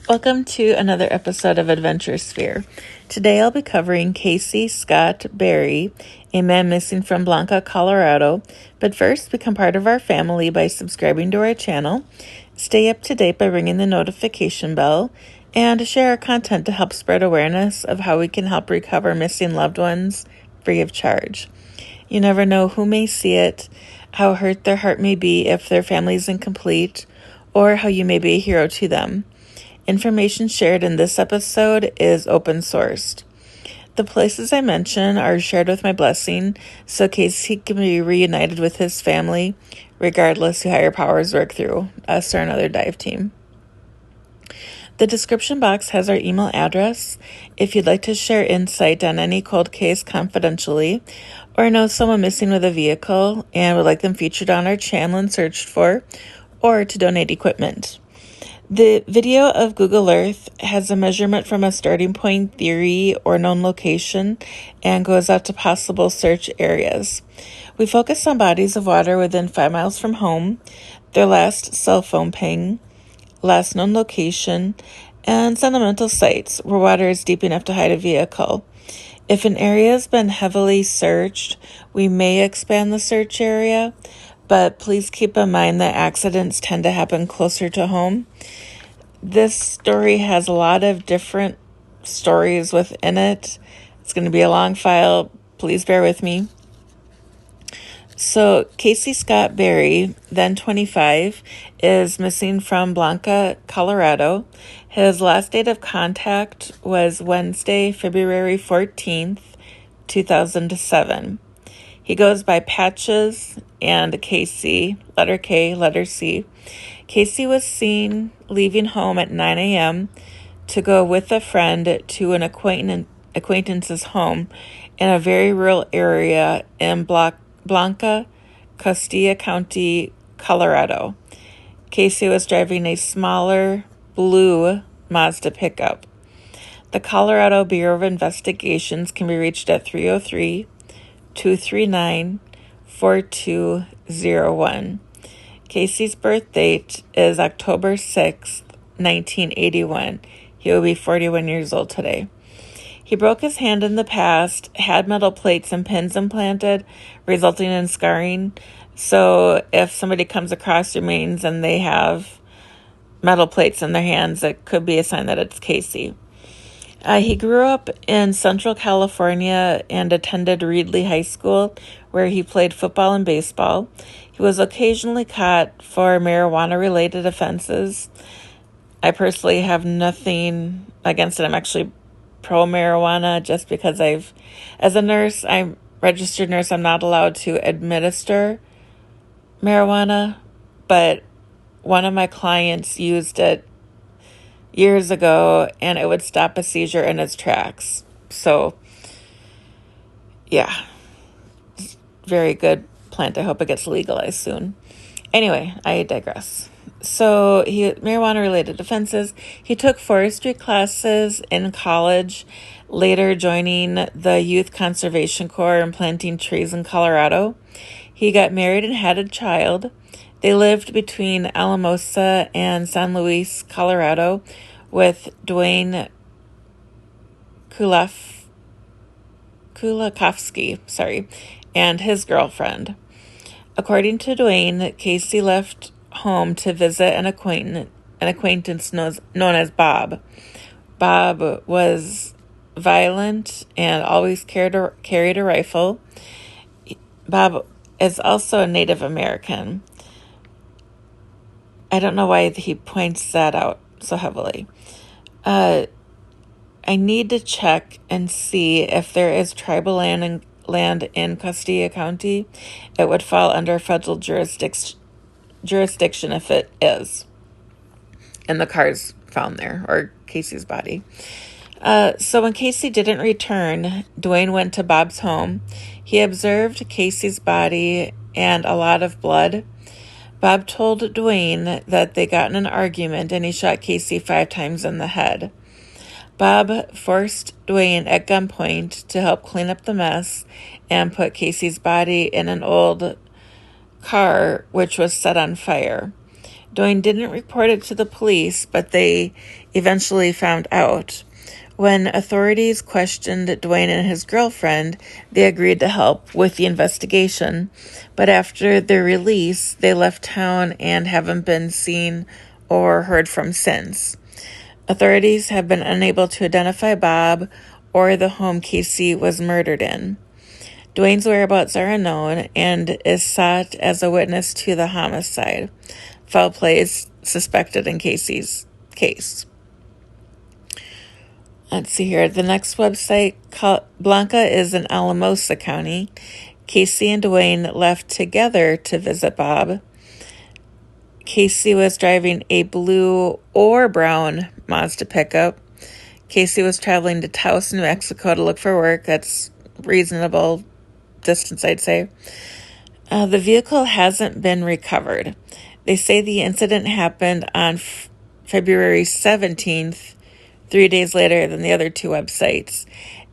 Welcome to another episode of AdventureSphere. Today I'll be covering Casey Scott Berry, a man missing from Blanca, Colorado. But first, become part of our family by subscribing to our channel, stay up to date by ringing the notification bell, and share our content to help spread awareness of how we can help recover missing loved ones free of charge. You never know who may see it, how hurt their heart may be if their family is incomplete, or how you may be a hero to them. Information shared in this episode is open sourced. The places I mention are shared with my blessing, so Casey can be reunited with his family, regardless who higher powers work through, us or another dive team. The description box has our email address if you'd like to share insight on any cold case confidentially, or know someone missing with a vehicle and would like them featured on our channel and searched for, or to donate equipment. The video of Google Earth has a measurement from a starting point, theory, or known location and goes out to possible search areas. We focus on bodies of water within 5 miles from home, their last cell phone ping, last known location, and sentimental sites where water is deep enough to hide a vehicle. If an area has been heavily searched, we may expand the search area, but please keep in mind that accidents tend to happen closer to home. This story has a lot of different stories within it. It's going to be a long file. Please bear with me. So, Casey Scott Berry, then 25, is missing from Blanca, Colorado. His last date of contact was Wednesday, February 14th, 2007. He goes by Patches and Casey, letter K, letter C. Casey was seen leaving home at 9 a.m. to go with a friend to an acquaintance's home in a very rural area in Blanca, Costilla County, Colorado. Casey was driving a smaller blue Mazda pickup. The Colorado Bureau of Investigations can be reached at 303-239-4201. Casey's birth date is October 6th, 1981. He will be 41 years old today. He broke his hand in the past, had metal plates and pins implanted, resulting in scarring. So if somebody comes across remains and they have metal plates in their hands, it could be a sign that it's Casey. He grew up in Central California and attended Reedley High School, where he played football and baseball. He was occasionally caught for marijuana-related offenses. I personally have nothing against it. I'm actually pro-marijuana just because as a nurse, I'm registered nurse, I'm not allowed to administer marijuana, but one of my clients used it years ago, and it would stop a seizure in its tracks. So, yeah, very good plant. I hope it gets legalized soon. Anyway, I digress. So, marijuana-related offenses. He took forestry classes in college, later joining the Youth Conservation Corps and planting trees in Colorado. He got married and had a child. They lived between Alamosa and San Luis, Colorado, with Dwayne Kulakovsky, and his girlfriend. According to Dwayne, Casey left home to visit an acquaintance known as Bob. Bob was violent and always carried a rifle. Bob is also a Native American. I don't know why he points that out so heavily. I need to check and see if there is tribal land in Costilla County. It would fall under federal jurisdiction if it is. And the car's found there, or Casey's body. So when Casey didn't return, Dwayne went to Bob's home. He observed Casey's body and a lot of blood. Bob told Dwayne that they got in an argument and he shot Casey 5 times in the head. Bob forced Dwayne at gunpoint to help clean up the mess and put Casey's body in an old car, which was set on fire. Dwayne didn't report it to the police, but they eventually found out. When authorities questioned Dwayne and his girlfriend, they agreed to help with the investigation. But after their release, they left town and haven't been seen or heard from since. Authorities have been unable to identify Bob or the home Casey was murdered in. Dwayne's whereabouts are unknown and is sought as a witness to the homicide. Foul play is suspected in Casey's case. Let's see here. The next website, Blanca, is in Alamosa County. Casey and Dwayne left together to visit Bob. Casey was driving a blue or brown Mazda pickup. Casey was traveling to Taos, New Mexico to look for work. That's reasonable distance, I'd say. The vehicle hasn't been recovered. They say the incident happened on February 17th, 3 days later than the other two websites,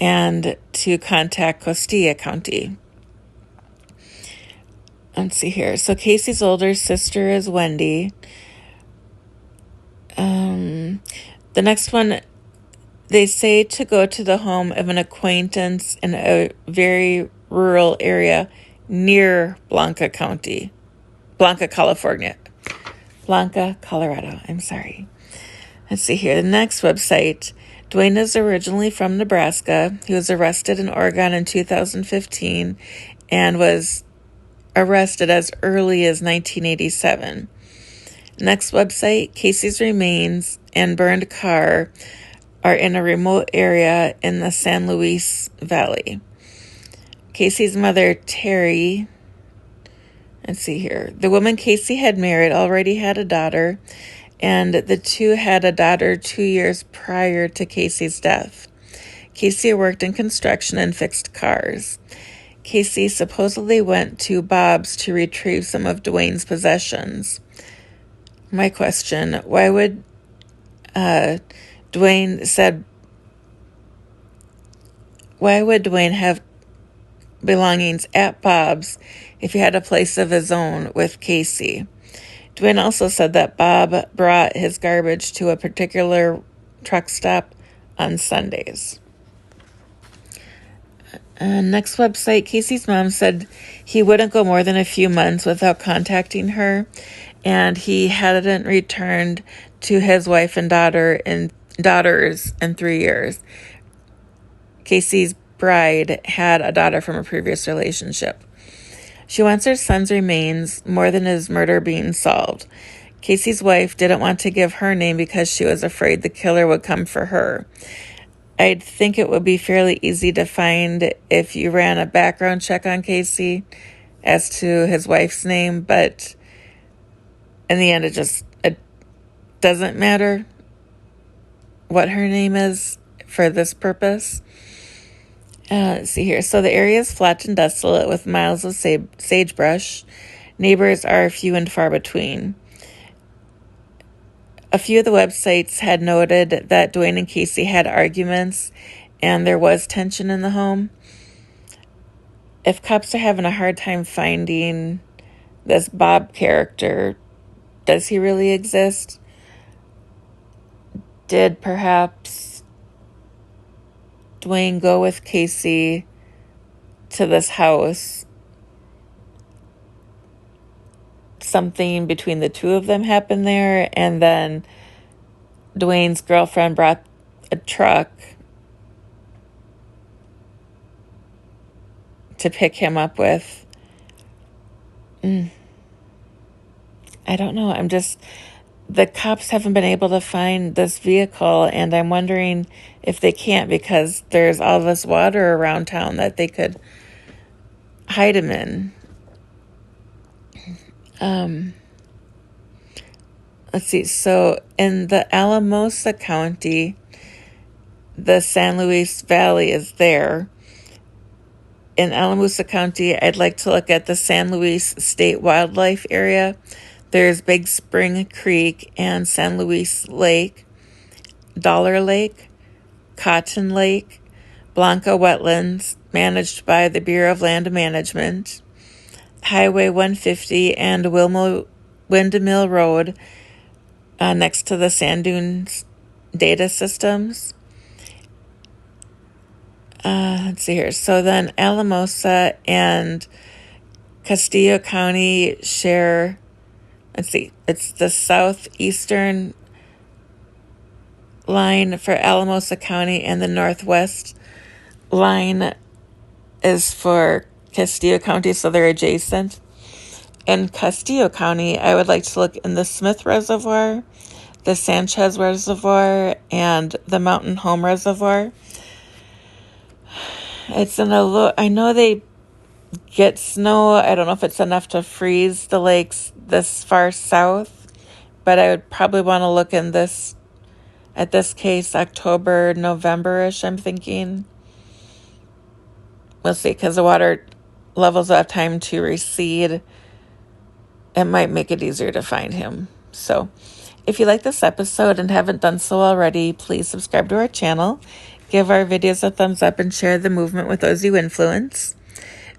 and to contact Costilla County. Let's see here. So Casey's older sister is Wendy. The next one, they say to go to the home of an acquaintance in a very rural area near Blanca, California. Blanca, Colorado. I'm sorry. Let's see here. The next website. Dwayne is originally from Nebraska. He was arrested in Oregon in 2015 and was arrested as early as 1987. Next website. Casey's remains and burned car are in a remote area in the San Luis Valley. Casey's mother, Terry, let's see here. The woman Casey had married already had a daughter, and the two had a daughter 2 years prior to Casey's death. Casey worked in construction and fixed cars. Casey supposedly went to Bob's to retrieve some of Dwayne's possessions. My question, why would Dwayne have belongings at Bob's if he had a place of his own with Casey? Dwayne also said that Bob brought his garbage to a particular truck stop on Sundays. Next website, Casey's mom said he wouldn't go more than a few months without contacting her, and he hadn't returned to his wife and daughters in 3 years. Casey's bride had a daughter from a previous relationship. She wants her son's remains more than his murder being solved. Casey's wife didn't want to give her name because she was afraid the killer would come for her. I'd think it would be fairly easy to find if you ran a background check on Casey as to his wife's name, but in the end, it doesn't matter what her name is for this purpose. Let's see here. So the area is flat and desolate with miles of sagebrush. Neighbors are few and far between. A few of the websites had noted that Dwayne and Casey had arguments and there was tension in the home. If cops are having a hard time finding this Bob character, does he really exist? Did perhaps Dwayne go with Casey to this house? Something between the two of them happened there, and then Dwayne's girlfriend brought a truck to pick him up with. I don't know. The cops haven't been able to find this vehicle, and I'm wondering if they can't because there's all this water around town that they could hide him in. Let's see. So in the Alamosa County, the San Luis Valley is there. In Alamosa County, I'd like to look at the San Luis State Wildlife Area. There's Big Spring Creek and San Luis Lake, Dollar Lake, Cotton Lake, Blanca Wetlands, managed by the Bureau of Land Management, Highway 150 and Windmill Road next to the sand dunes data systems. Let's see here. So then Alamosa and Costilla County share, let's see, it's the southeastern line for Alamosa County, and the northwest line is for Costilla County, so they're adjacent. In Costilla County, I would like to look in the Smith Reservoir, the Sanchez Reservoir, and the Mountain Home Reservoir. It's in I know they get snow. I don't know if it's enough to freeze the lakes this far south, but I would probably want to look in this, at this case, October, November-ish, I'm thinking. We'll see, because the water levels will have time to recede. It might make it easier to find him. So if you like this episode and haven't done so already, please subscribe to our channel, give our videos a thumbs up, and share the movement with those you influence.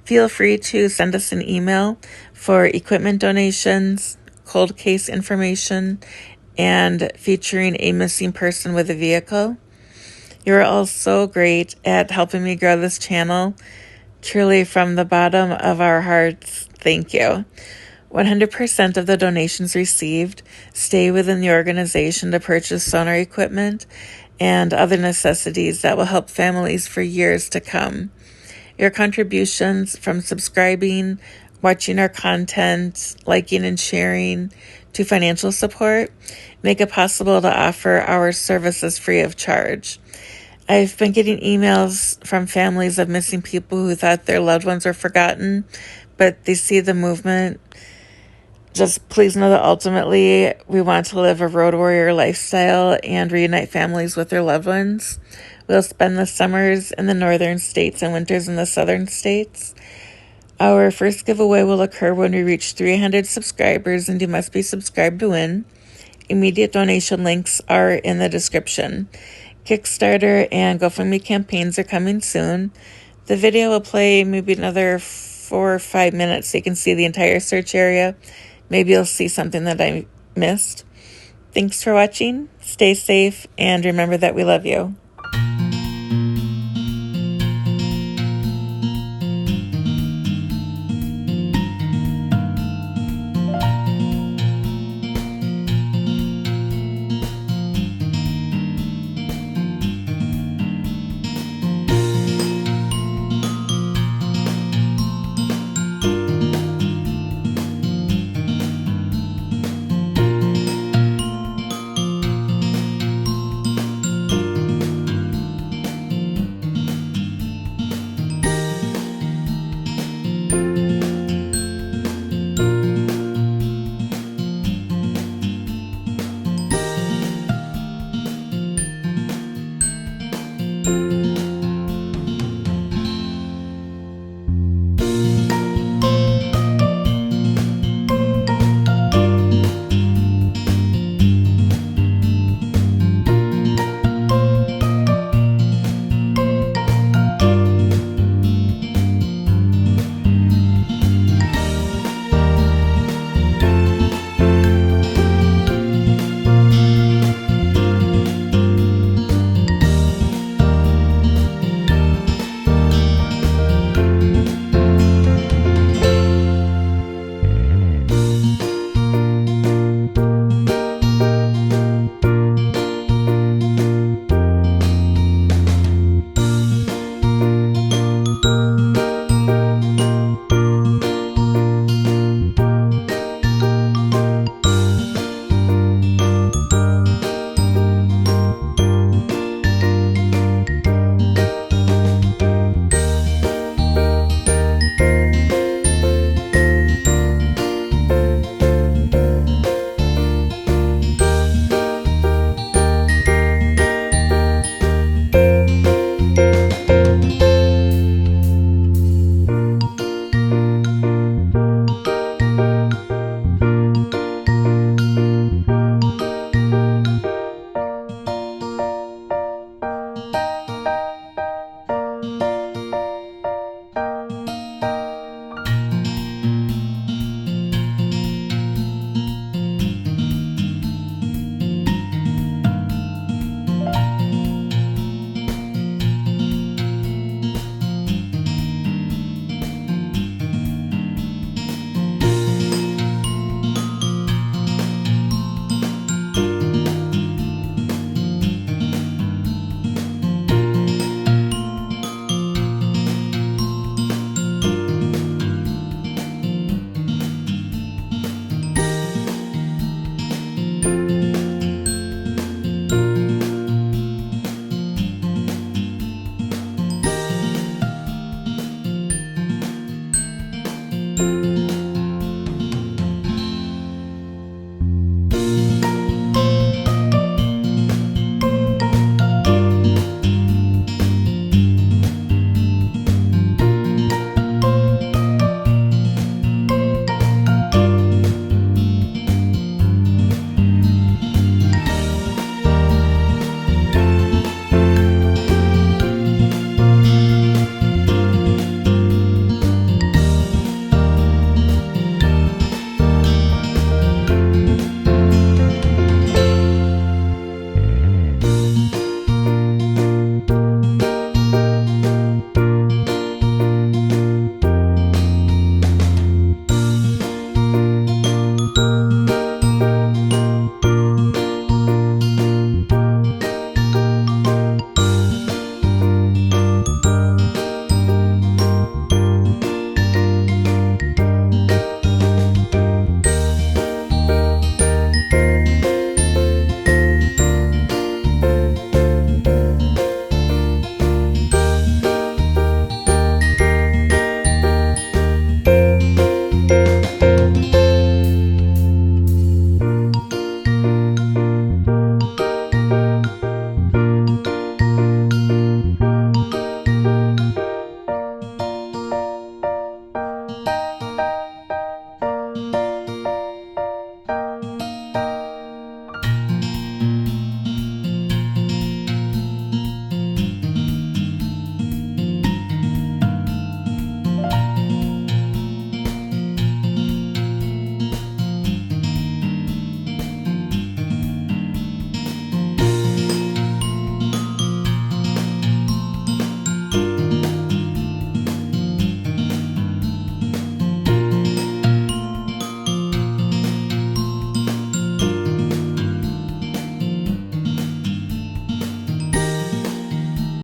Feel free to send us an email for equipment donations, ColdCase information, and featuring a missing person with a vehicle. You're all so great at helping me grow this channel. Truly, from the bottom of our hearts, thank you. 100% of the donations received stay within the organization to purchase sonar equipment and other necessities that will help families for years to come. Your contributions, from subscribing, watching our content, liking and sharing, to financial support, make it possible to offer our services free of charge. I've been getting emails from families of missing people who thought their loved ones were forgotten, but they see the movement. Just please know that ultimately we want to live a road warrior lifestyle and reunite families with their loved ones. We'll spend the summers in the northern states and winters in the southern states. Our first giveaway will occur when we reach 300 subscribers, and you must be subscribed to win. Immediate donation links are in the description. Kickstarter and GoFundMe campaigns are coming soon. The video will play maybe another 4 or 5 minutes so you can see the entire search area. Maybe you'll see something that I missed. Thanks for watching. Stay safe, and remember that we love you.